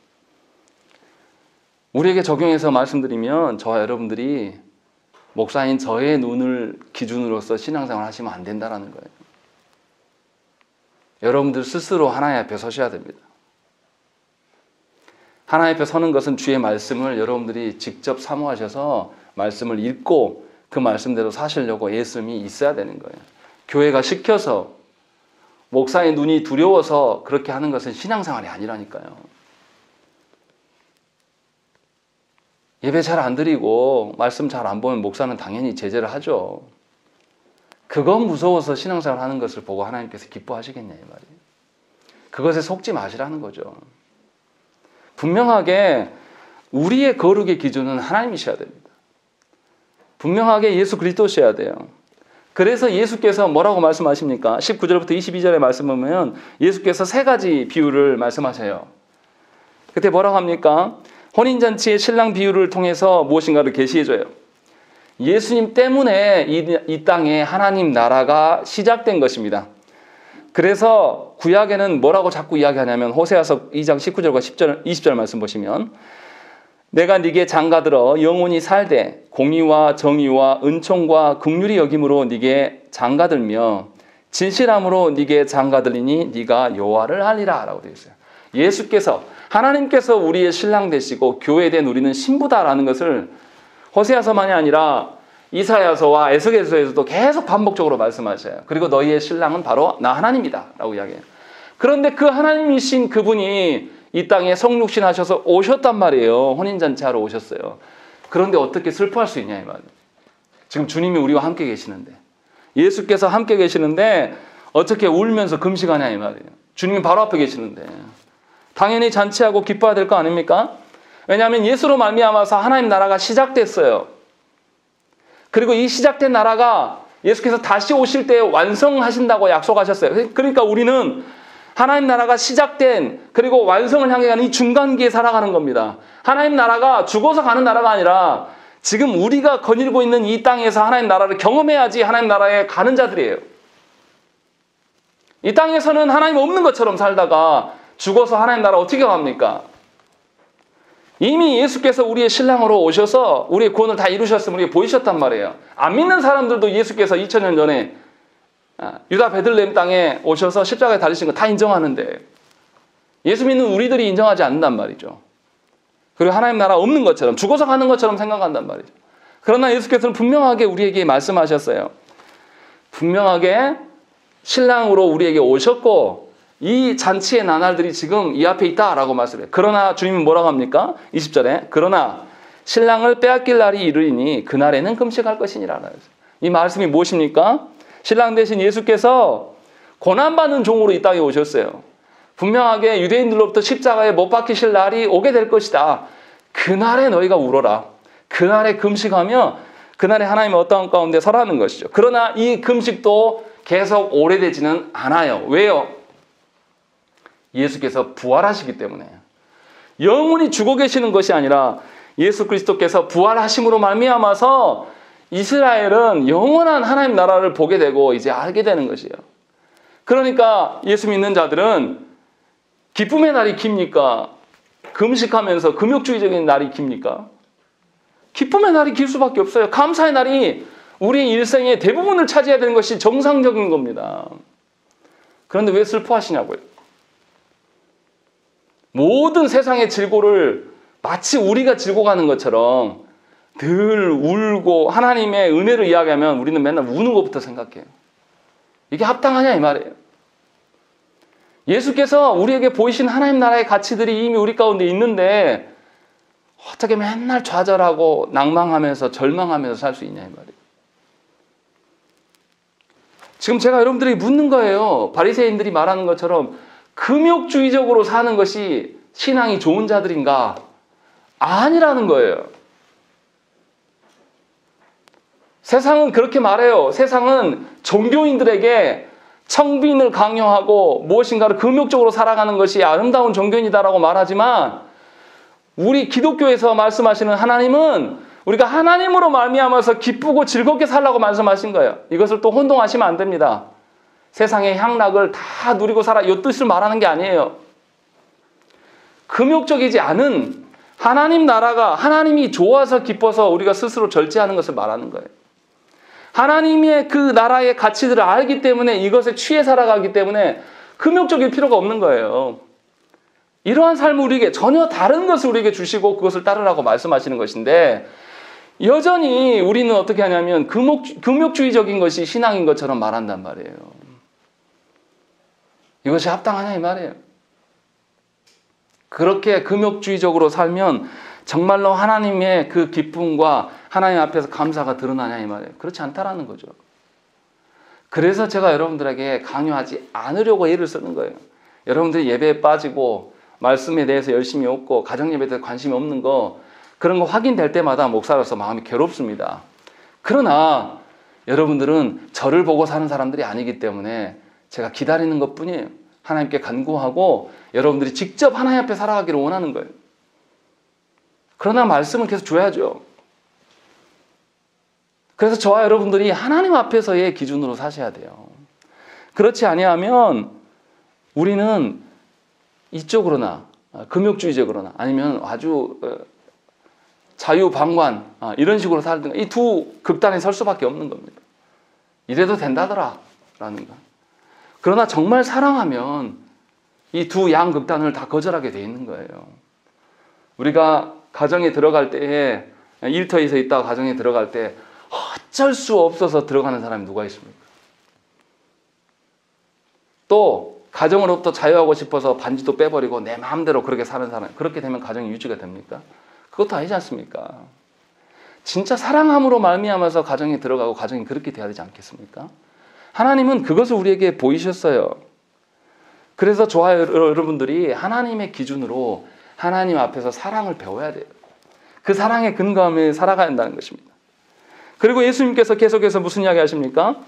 우리에게 적용해서 말씀드리면 저와 여러분들이 목사인 저의 눈을 기준으로서 신앙생활 하시면 안 된다는 거예요. 여러분들 스스로 하나님 앞에 서셔야 됩니다. 하나님 앞에 서는 것은 주의 말씀을 여러분들이 직접 사모하셔서 말씀을 읽고 그 말씀대로 사시려고 애씀이 있어야 되는 거예요. 교회가 시켜서 목사의 눈이 두려워서 그렇게 하는 것은 신앙생활이 아니라니까요. 예배 잘 안 드리고 말씀 잘 안 보면 목사는 당연히 제재를 하죠. 그건 무서워서 신앙생활 하는 것을 보고 하나님께서 기뻐하시겠냐 이 말이에요. 그것에 속지 마시라는 거죠. 분명하게 우리의 거룩의 기준은 하나님이셔야 됩니다. 분명하게 예수 그리스도셔야 돼요. 그래서 예수께서 뭐라고 말씀하십니까? 19절부터 22절의 말씀 보면 예수께서 세 가지 비유를 말씀하세요. 그때 뭐라고 합니까? 혼인잔치의 신랑 비유를 통해서 무엇인가를 계시해줘요. 예수님 때문에 이 땅에 하나님 나라가 시작된 것입니다. 그래서 구약에는 뭐라고 자꾸 이야기하냐면 호세아서 2장 19절과 10절, 20절 말씀 보시면 내가 네게 장가들어 영원히 살되 공의와 정의와 은총과 긍휼이 여김으로 네게 장가들며 진실함으로 네게 장가들리니 네가 여호와를 알리라 라고 되어 있어요. 예수께서 하나님께서 우리의 신랑 되시고 교회된 우리는 신부다라는 것을 호세아서만이 아니라 이사야서와 에스겔서에서도 계속 반복적으로 말씀하셔요. 그리고 너희의 신랑은 바로 나 하나님이다 라고 이야기해요. 그런데 그 하나님이신 그분이 이 땅에 성육신 하셔서 오셨단 말이에요. 혼인잔치하러 오셨어요. 그런데 어떻게 슬퍼할 수 있냐 이 말이에요. 지금 주님이 우리와 함께 계시는데, 예수께서 함께 계시는데 어떻게 울면서 금식하냐 이 말이에요. 주님이 바로 앞에 계시는데 당연히 잔치하고 기뻐야 될 거 아닙니까? 왜냐하면 예수로 말미암아서 하나님 나라가 시작됐어요. 그리고 이 시작된 나라가 예수께서 다시 오실 때 완성하신다고 약속하셨어요. 그러니까 우리는 하나님 나라가 시작된 그리고 완성을 향해 가는 이 중간기에 살아가는 겁니다. 하나님 나라가 죽어서 가는 나라가 아니라 지금 우리가 거닐고 있는 이 땅에서 하나님 나라를 경험해야지 하나님 나라에 가는 자들이에요. 이 땅에서는 하나님 없는 것처럼 살다가 죽어서 하나님 나라 어떻게 갑니까? 이미 예수께서 우리의 신랑으로 오셔서 우리의 구원을 다 이루셨으면 우리에게 보이셨단 말이에요. 안 믿는 사람들도 예수께서 2000년 전에 유다 베들레헴 땅에 오셔서 십자가에 달리신 거 다 인정하는데 예수 믿는 우리들이 인정하지 않는단 말이죠. 그리고 하나님 나라 없는 것처럼 죽어서 가는 것처럼 생각한단 말이죠. 그러나 예수께서는 분명하게 우리에게 말씀하셨어요. 분명하게 신랑으로 우리에게 오셨고 이 잔치의 나날들이 지금 이 앞에 있다라고 말씀해요. 그러나 주님은 뭐라고 합니까? 20절에 그러나 신랑을 빼앗길 날이 이르리니 그날에는 금식할 것이니라. 이 말씀이 무엇입니까? 신랑 대신 예수께서 고난받는 종으로 이 땅에 오셨어요. 분명하게 유대인들로부터 십자가에 못 박히실 날이 오게 될 것이다. 그날에 너희가 울어라. 그날에 금식하며 그날에 하나님의 어떠한 가운데 서라는 것이죠. 그러나 이 금식도 계속 오래되지는 않아요. 왜요? 예수께서 부활하시기 때문에. 영원히 죽어 계시는 것이 아니라 예수 그리스도께서 부활하심으로 말미암아서 이스라엘은 영원한 하나님 나라를 보게 되고 이제 알게 되는 것이에요. 그러니까 예수 믿는 자들은 기쁨의 날이 깁니까? 금식하면서 금욕주의적인 날이 깁니까? 기쁨의 날이 길 수밖에 없어요. 감사의 날이 우리 일생의 대부분을 차지해야 되는 것이 정상적인 겁니다. 그런데 왜 슬퍼하시냐고요? 모든 세상의 질고를 마치 우리가 질고 가는 것처럼 늘 울고 하나님의 은혜를 이야기하면 우리는 맨날 우는 것부터 생각해요. 이게 합당하냐 이 말이에요. 예수께서 우리에게 보이신 하나님 나라의 가치들이 이미 우리 가운데 있는데 어떻게 맨날 좌절하고 낭망하면서 절망하면서 살 수 있냐 이 말이에요. 지금 제가 여러분들에게 묻는 거예요. 바리새인들이 말하는 것처럼 금욕주의적으로 사는 것이 신앙이 좋은 자들인가? 아니라는 거예요. 세상은 그렇게 말해요. 세상은 종교인들에게 청빈을 강요하고 무엇인가를 금욕적으로 살아가는 것이 아름다운 종교인이다라고 말하지만 우리 기독교에서 말씀하시는 하나님은 우리가 하나님으로 말미암아서 기쁘고 즐겁게 살라고 말씀하신 거예요. 이것을 또 혼동하시면 안 됩니다. 세상의 향락을 다 누리고 살아 이 뜻을 말하는 게 아니에요. 금욕적이지 않은 하나님 나라가 하나님이 좋아서 기뻐서 우리가 스스로 절제하는 것을 말하는 거예요. 하나님의 그 나라의 가치들을 알기 때문에 이것에 취해 살아가기 때문에 금욕적일 필요가 없는 거예요. 이러한 삶을 우리에게 전혀 다른 것을 우리에게 주시고 그것을 따르라고 말씀하시는 것인데 여전히 우리는 어떻게 하냐면 금욕주의적인 것이 신앙인 것처럼 말한단 말이에요. 이것이 합당하냐 이 말이에요. 그렇게 금욕주의적으로 살면 정말로 하나님의 그 기쁨과 하나님 앞에서 감사가 드러나냐 이 말이에요. 그렇지 않다라는 거죠. 그래서 제가 여러분들에게 강요하지 않으려고 애를 쓰는 거예요. 여러분들이 예배에 빠지고 말씀에 대해서 열심히 없고 가정예배에 대해서 관심이 없는 거 그런 거 확인될 때마다 목사로서 마음이 괴롭습니다. 그러나 여러분들은 저를 보고 사는 사람들이 아니기 때문에 제가 기다리는 것뿐이에요. 하나님께 간구하고 여러분들이 직접 하나님 앞에 살아가기를 원하는 거예요. 그러나 말씀을 계속 줘야죠. 그래서 저와 여러분들이 하나님 앞에서의 기준으로 사셔야 돼요. 그렇지 아니하면 우리는 이쪽으로나 금욕주의적으로나 아니면 아주 자유방관 이런 식으로 살든가 이 두 극단에 설 수밖에 없는 겁니다. 이래도 된다더라 라는 거. 그러나 정말 사랑하면 이 두 양극단을 다 거절하게 돼 있는 거예요. 우리가 가정에 들어갈 때에 일터에 서 있다가 가정에 들어갈 때 어쩔 수 없어서 들어가는 사람이 누가 있습니까? 또 가정으로부터 자유하고 싶어서 반지도 빼버리고 내 마음대로 그렇게 사는 사람, 그렇게 되면 가정이 유지가 됩니까? 그것도 아니지 않습니까? 진짜 사랑함으로 말미암아서 가정에 들어가고 가정이 그렇게 돼야 되지 않겠습니까? 하나님은 그것을 우리에게 보이셨어요. 그래서 저와 여러분들이 하나님의 기준으로 하나님 앞에서 사랑을 배워야 돼요. 그 사랑에 근거하며 살아가야 한다는 것입니다. 그리고 예수님께서 계속해서 무슨 이야기 하십니까?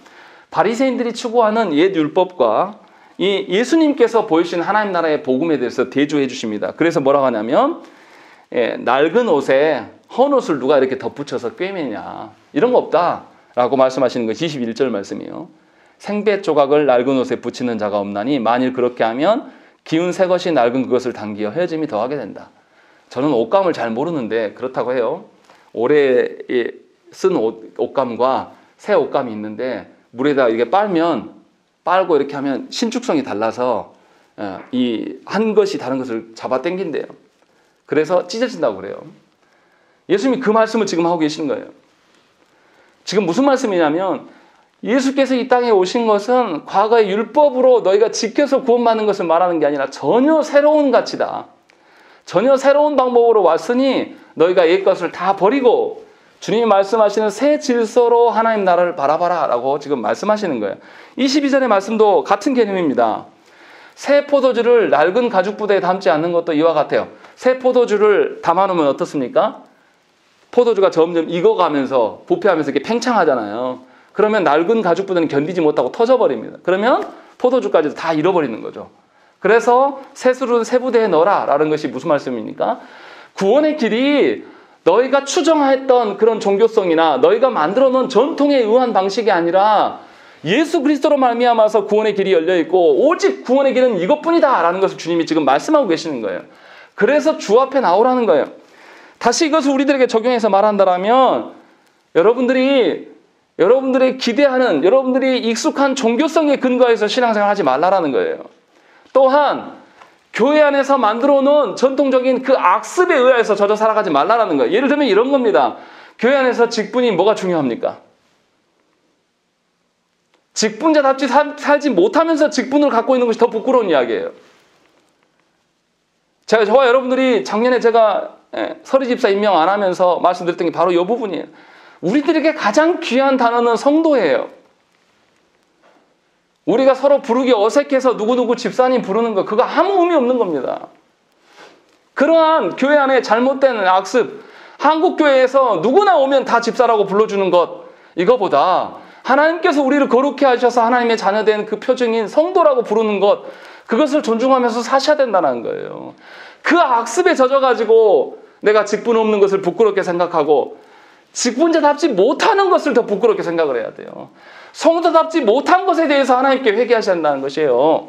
바리새인들이 추구하는 옛 율법과 이 예수님께서 보여주신 하나님 나라의 복음에 대해서 대조해 주십니다. 그래서 뭐라고 하냐면 낡은 옷에 헌 옷을 누가 이렇게 덧붙여서 꿰매냐, 이런 거 없다라고 말씀하시는 것이 21절 말씀이에요. 생배 조각을 낡은 옷에 붙이는 자가 없나니 만일 그렇게 하면 기운 새 것이 낡은 그것을 당기어 헤어짐이 더하게 된다. 저는 옷감을 잘 모르는데 그렇다고 해요. 오래 쓴 옷감과 새 옷감이 있는데 물에다 이렇게 빨고 이렇게 하면 신축성이 달라서 이 한 것이 다른 것을 잡아 당긴대요. 그래서 찢어진다고 그래요. 예수님이 그 말씀을 지금 하고 계시는 거예요. 지금 무슨 말씀이냐면 예수께서 이 땅에 오신 것은 과거의 율법으로 너희가 지켜서 구원받는 것을 말하는 게 아니라 전혀 새로운 가치다. 전혀 새로운 방법으로 왔으니 너희가 옛 것을 다 버리고 주님이 말씀하시는 새 질서로 하나님 나라를 바라봐라 라고 지금 말씀하시는 거예요. 22절의 말씀도 같은 개념입니다. 새 포도주를 낡은 가죽 부대에 담지 않는 것도 이와 같아요. 새 포도주를 담아놓으면 어떻습니까? 포도주가 점점 익어가면서 부패하면서 이렇게 팽창하잖아요. 그러면 낡은 가죽 부대는 견디지 못하고 터져버립니다. 그러면 포도주까지도 다 잃어버리는 거죠. 그래서 새술은 새 부대에 넣어라 라는 것이 무슨 말씀입니까? 구원의 길이 너희가 추정했던 그런 종교성이나 너희가 만들어 놓은 전통에 의한 방식이 아니라 예수 그리스도로 말미암아서 구원의 길이 열려 있고 오직 구원의 길은 이것뿐이다 라는 것을 주님이 지금 말씀하고 계시는 거예요. 그래서 주 앞에 나오라는 거예요. 다시 이것을 우리들에게 적용해서 말한다면 여러분들이 기대하는, 여러분들이 익숙한 종교성에 근거해서 신앙생활 하지 말라라는 거예요. 또한 교회 안에서 만들어 놓은 전통적인 그 악습에 의해서 젖어 살아가지 말라라는 거예요. 예를 들면 이런 겁니다. 교회 안에서 직분이 뭐가 중요합니까? 직분자답지 살지 못하면서 직분을 갖고 있는 것이 더 부끄러운 이야기예요. 저와 여러분들이 작년에 제가 서리집사 임명 안 하면서 말씀드렸던 게 바로 이 부분이에요. 우리들에게 가장 귀한 단어는 성도예요. 우리가 서로 부르기 어색해서 누구누구 집사님 부르는 거, 그거 아무 의미 없는 겁니다. 그러한 교회 안에 잘못된 악습, 한국교회에서 누구나 오면 다 집사라고 불러주는 것, 이거보다 하나님께서 우리를 거룩해 하셔서 하나님의 자녀된 그 표징인 성도라고 부르는 것, 그것을 존중하면서 사셔야 된다는 거예요. 그 악습에 젖어가지고 내가 직분 없는 것을 부끄럽게 생각하고 직분자답지 못하는 것을 더 부끄럽게 생각을 해야 돼요. 성도답지 못한 것에 대해서 하나님께 회개하셔야 한다는 것이에요.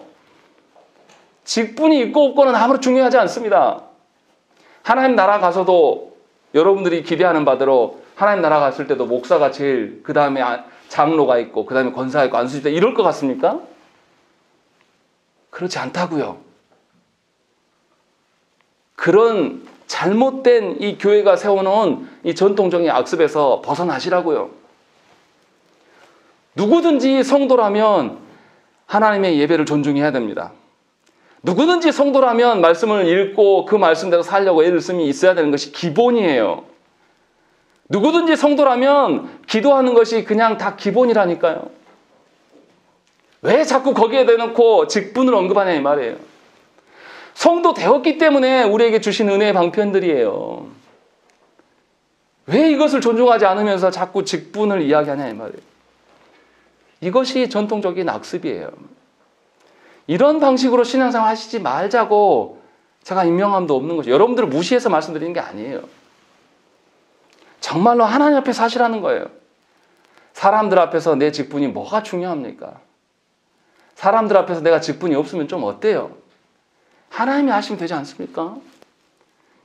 직분이 있고 없고는 아무리 중요하지 않습니다. 하나님 나라 가서도 여러분들이 기대하는 바대로 하나님 나라 갔을 때도 목사가 제일, 그 다음에 장로가 있고, 그 다음에 권사가 있고, 안수집사 이럴 것 같습니까? 그렇지 않다고요. 그런 잘못된 이 교회가 세워놓은 이 전통적인 악습에서 벗어나시라고요. 누구든지 성도라면 하나님의 예배를 존중해야 됩니다. 누구든지 성도라면 말씀을 읽고 그 말씀대로 살려고 애를 쓰면 있어야 되는 것이 기본이에요. 누구든지 성도라면 기도하는 것이 그냥 다 기본이라니까요. 왜 자꾸 거기에 대놓고 직분을 언급하냐 이 말이에요. 성도 되었기 때문에 우리에게 주신 은혜의 방편들이에요. 왜 이것을 존중하지 않으면서 자꾸 직분을 이야기하냐 이 말이에요. 이것이 전통적인 악습이에요. 이런 방식으로 신앙생활 하시지 말자고 제가 임명함도 없는 거죠. 여러분들을 무시해서 말씀드리는 게 아니에요. 정말로 하나님 앞에 사시라는 거예요. 사람들 앞에서 내 직분이 뭐가 중요합니까? 사람들 앞에서 내가 직분이 없으면 좀 어때요? 하나님이 하시면 되지 않습니까?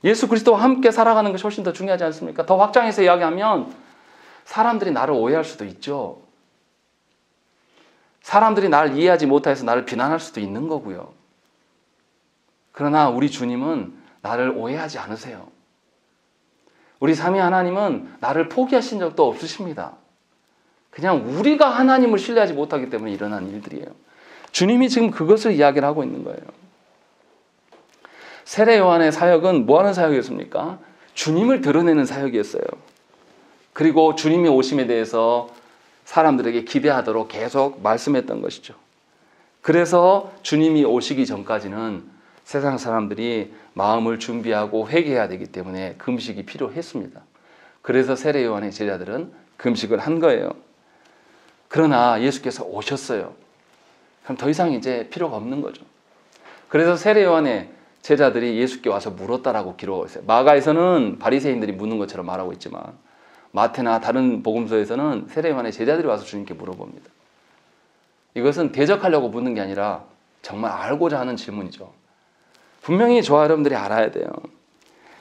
예수 그리스도와 함께 살아가는 것이 훨씬 더 중요하지 않습니까? 더 확장해서 이야기하면 사람들이 나를 오해할 수도 있죠. 사람들이 나를 이해하지 못해서 나를 비난할 수도 있는 거고요. 그러나 우리 주님은 나를 오해하지 않으세요. 우리 삼위 하나님은 나를 포기하신 적도 없으십니다. 그냥 우리가 하나님을 신뢰하지 못하기 때문에 일어난 일들이에요. 주님이 지금 그것을 이야기를 하고 있는 거예요. 세례 요한의 사역은 뭐 하는 사역이었습니까? 주님을 드러내는 사역이었어요. 그리고 주님의 오심에 대해서 사람들에게 기대하도록 계속 말씀했던 것이죠. 그래서 주님이 오시기 전까지는 세상 사람들이 마음을 준비하고 회개해야 되기 때문에 금식이 필요했습니다. 그래서 세례 요한의 제자들은 금식을 한 거예요. 그러나 예수께서 오셨어요. 그럼 더 이상 이제 필요가 없는 거죠. 그래서 세례 요한의 제자들이 예수께 와서 물었다라고 기록하고 있어요. 마가에서는 바리새인들이 묻는 것처럼 말하고 있지만 마태나 다른 복음서에서는 세례 요한의 제자들이 와서 주님께 물어봅니다. 이것은 대적하려고 묻는 게 아니라 정말 알고자 하는 질문이죠. 분명히 저와 여러분들이 알아야 돼요.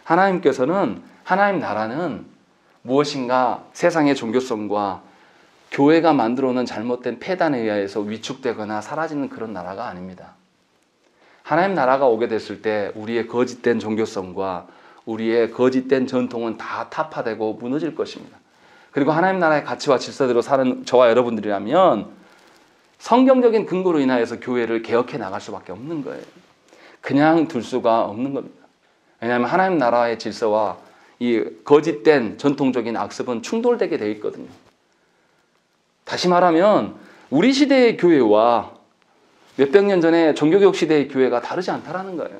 하나님께서는, 하나님 나라는 무엇인가 세상의 종교성과 교회가 만들어 놓은 잘못된 폐단에 의해서 위축되거나 사라지는 그런 나라가 아닙니다. 하나님 나라가 오게 됐을 때 우리의 거짓된 종교성과 우리의 거짓된 전통은 다 타파되고 무너질 것입니다. 그리고 하나님 나라의 가치와 질서대로 사는 저와 여러분들이라면 성경적인 근거로 인하여서 교회를 개혁해 나갈 수밖에 없는 거예요. 그냥 둘 수가 없는 겁니다. 왜냐하면 하나님 나라의 질서와 이 거짓된 전통적인 악습은 충돌되게 되어 있거든요. 다시 말하면 우리 시대의 교회와 몇백 년 전에 종교개혁 시대의 교회가 다르지 않다라는 거예요.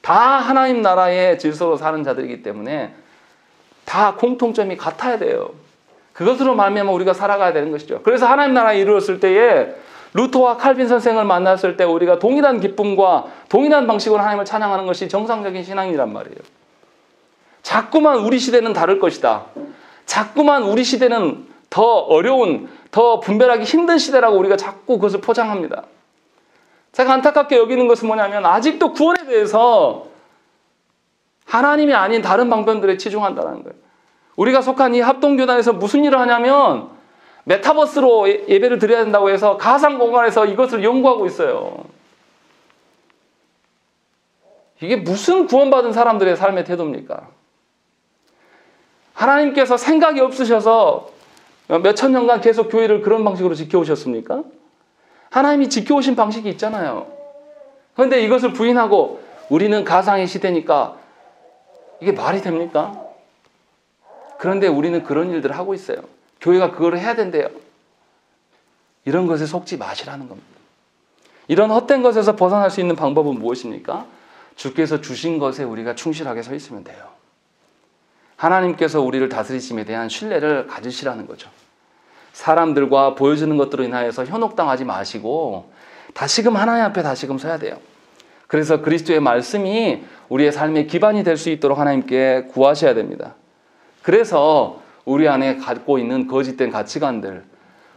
다 하나님 나라의 질서로 사는 자들이기 때문에 다 공통점이 같아야 돼요. 그것으로 말미암아 우리가 살아가야 되는 것이죠. 그래서 하나님 나라에 이르렀을 때에 루터와 칼빈 선생을 만났을 때 우리가 동일한 기쁨과 동일한 방식으로 하나님을 찬양하는 것이 정상적인 신앙이란 말이에요. 자꾸만 우리 시대는 다를 것이다. 자꾸만 우리 시대는 더 어려운, 더 분별하기 힘든 시대라고 우리가 자꾸 그것을 포장합니다. 제가 안타깝게 여기는 것은 뭐냐면 아직도 구원에 대해서 하나님이 아닌 다른 방편들에 치중한다는 거예요. 우리가 속한 이 합동교단에서 무슨 일을 하냐면 메타버스로 예배를 드려야 된다고 해서 가상 공간에서 이것을 연구하고 있어요. 이게 무슨 구원받은 사람들의 삶의 태도입니까? 하나님께서 생각이 없으셔서 몇천 년간 계속 교회를 그런 방식으로 지켜오셨습니까? 하나님이 지켜오신 방식이 있잖아요. 그런데 이것을 부인하고 우리는 가상의 시대니까 이게 말이 됩니까? 그런데 우리는 그런 일들을 하고 있어요. 교회가 그걸 해야 된대요. 이런 것에 속지 마시라는 겁니다. 이런 헛된 것에서 벗어날 수 있는 방법은 무엇입니까? 주께서 주신 것에 우리가 충실하게 서 있으면 돼요. 하나님께서 우리를 다스리심에 대한 신뢰를 가지시라는 거죠. 사람들과 보여주는 것들로 인하여서 현혹당하지 마시고 다시금 하나님 앞에 다시금 서야 돼요. 그래서 그리스도의 말씀이 우리의 삶의 기반이 될 수 있도록 하나님께 구하셔야 됩니다. 그래서 우리 안에 갖고 있는 거짓된 가치관들,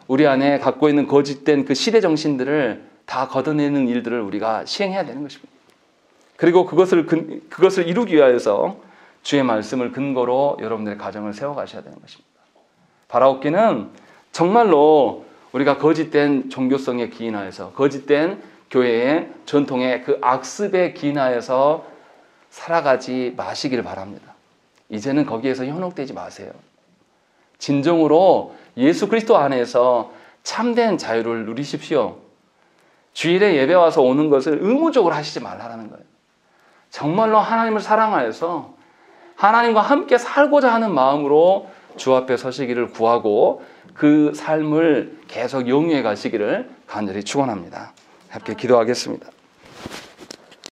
우리 안에 갖고 있는 거짓된 그 시대 정신들을 다 걷어내는 일들을 우리가 시행해야 되는 것입니다. 그리고 그것을 이루기 위하여서 주의 말씀을 근거로 여러분들의 가정을 세워가셔야 되는 것입니다. 바라옵기는 정말로 우리가 거짓된 종교성에 기인하여서 거짓된 교회의 전통의 그 악습에 기인하여서 살아가지 마시기를 바랍니다. 이제는 거기에서 현혹되지 마세요. 진정으로 예수 그리스도 안에서 참된 자유를 누리십시오. 주일에 예배 와서 오는 것을 의무적으로 하시지 말라는 거예요. 정말로 하나님을 사랑하여서 하나님과 함께 살고자 하는 마음으로 주 앞에 서시기를 구하고 그 삶을 계속 영위해 가시기를 간절히 축원합니다. 함께 기도하겠습니다.